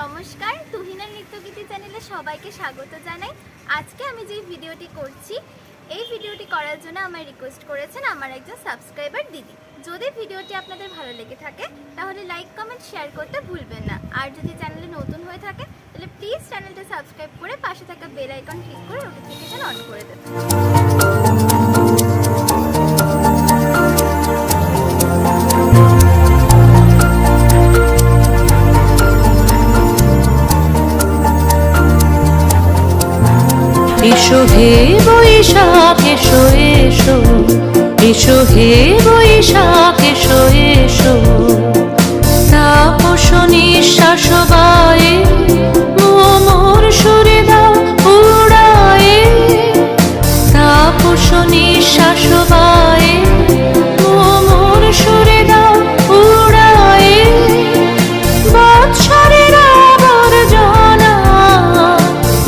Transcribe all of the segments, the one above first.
নমস্কার, তুহিনার নৃত্যগীতি চ্যানেলে সবাইকে স্বাগত জানাই। আজকে আমি যে ভিডিওটি করছি, এই ভিডিওটি করার জন্য আমায় রিকোয়েস্ট করেছেন আমার একজন সাবস্ক্রাইবার দিদি। যদি ভিডিওটি আপনাদের ভালো লেগে থাকে তাহলে লাইক, কমেন্ট, শেয়ার করতে ভুলবেন না। আর যদি চ্যানেলে নতুন হয়ে থাকে তাহলে প্লিজ চ্যানেলটা সাবস্ক্রাইব করে পাশে থাকা বেল আইকন ক্লিক করে নোটিফিকেশন অন করে দেবেন। এসো হে বৈশাখ এসো এসো, এসো হে বৈশাখ এসো এসো। তাপস নিঃশ্বাস বায়ে মোর সুরে দাও উড়ায়ে। তাপস নিঃশ্বাস বায়ে মোর সুরে দাও উড়ায়ে। বৎসরের আবর্জনা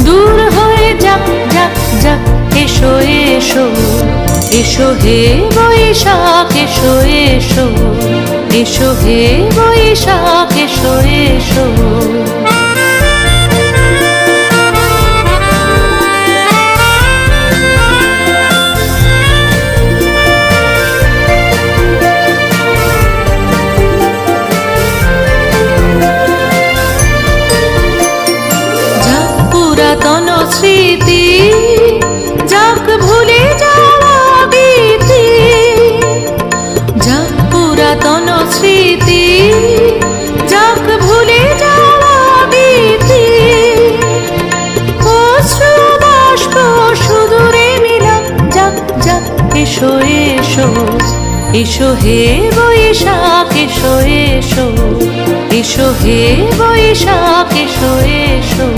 দূর হয়ে যাক যাক যাক। এসো এসো, এসো হে বৈশাখ এসো এসো, এসো হে বৈশাখ এসো এসো। যাক পুরাতন স্মৃতি, যাক ভুলে যাওয়া ভীতি। যাক পুরাতন স্মৃতি, যাক ভুলে যাওয়া ভীতি। অশ্রু বাষ্প সুদূরে মিলাম যাক যাক। এসো এসো, এসো হে বৈশাখ এসো এসো, এসো হে বৈশাখ এসো এসো।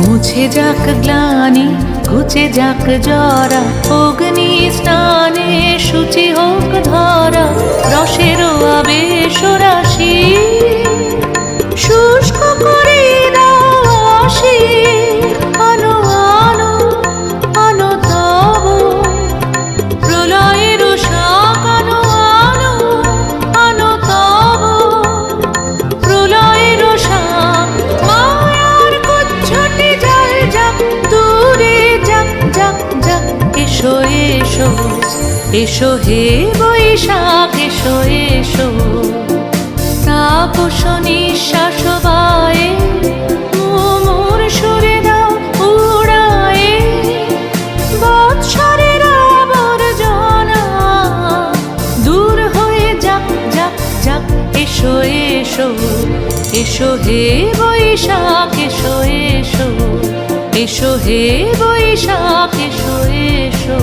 মুছে যাক গ্লানি, ঘুচে যাক জরা। অগ্নি স্নানে সূচি হোক ধরা। রসের আবেশ রাশি শুষ্ক করে দাও আসি। আনো আনো আনো তব প্রলয়ের শাক। আনো আনো আনো তব প্রলয়ের শাক। মায়ার কুচ্ছটি জল যাক দূরে যাক যাক যাক। এসো এসো, এসো হে বৈশাখ এসো এসো। তাপস নিঃশ্বাস বায়ে মোর সুরে দাও উড়ায়ে। বৎসরের আবর্জনা দূর হয়ে যাক যাক যাক। এসো এসো, এসো হে বৈশাখ এসো এসো, এসো হে বৈশাখ এসো এসো।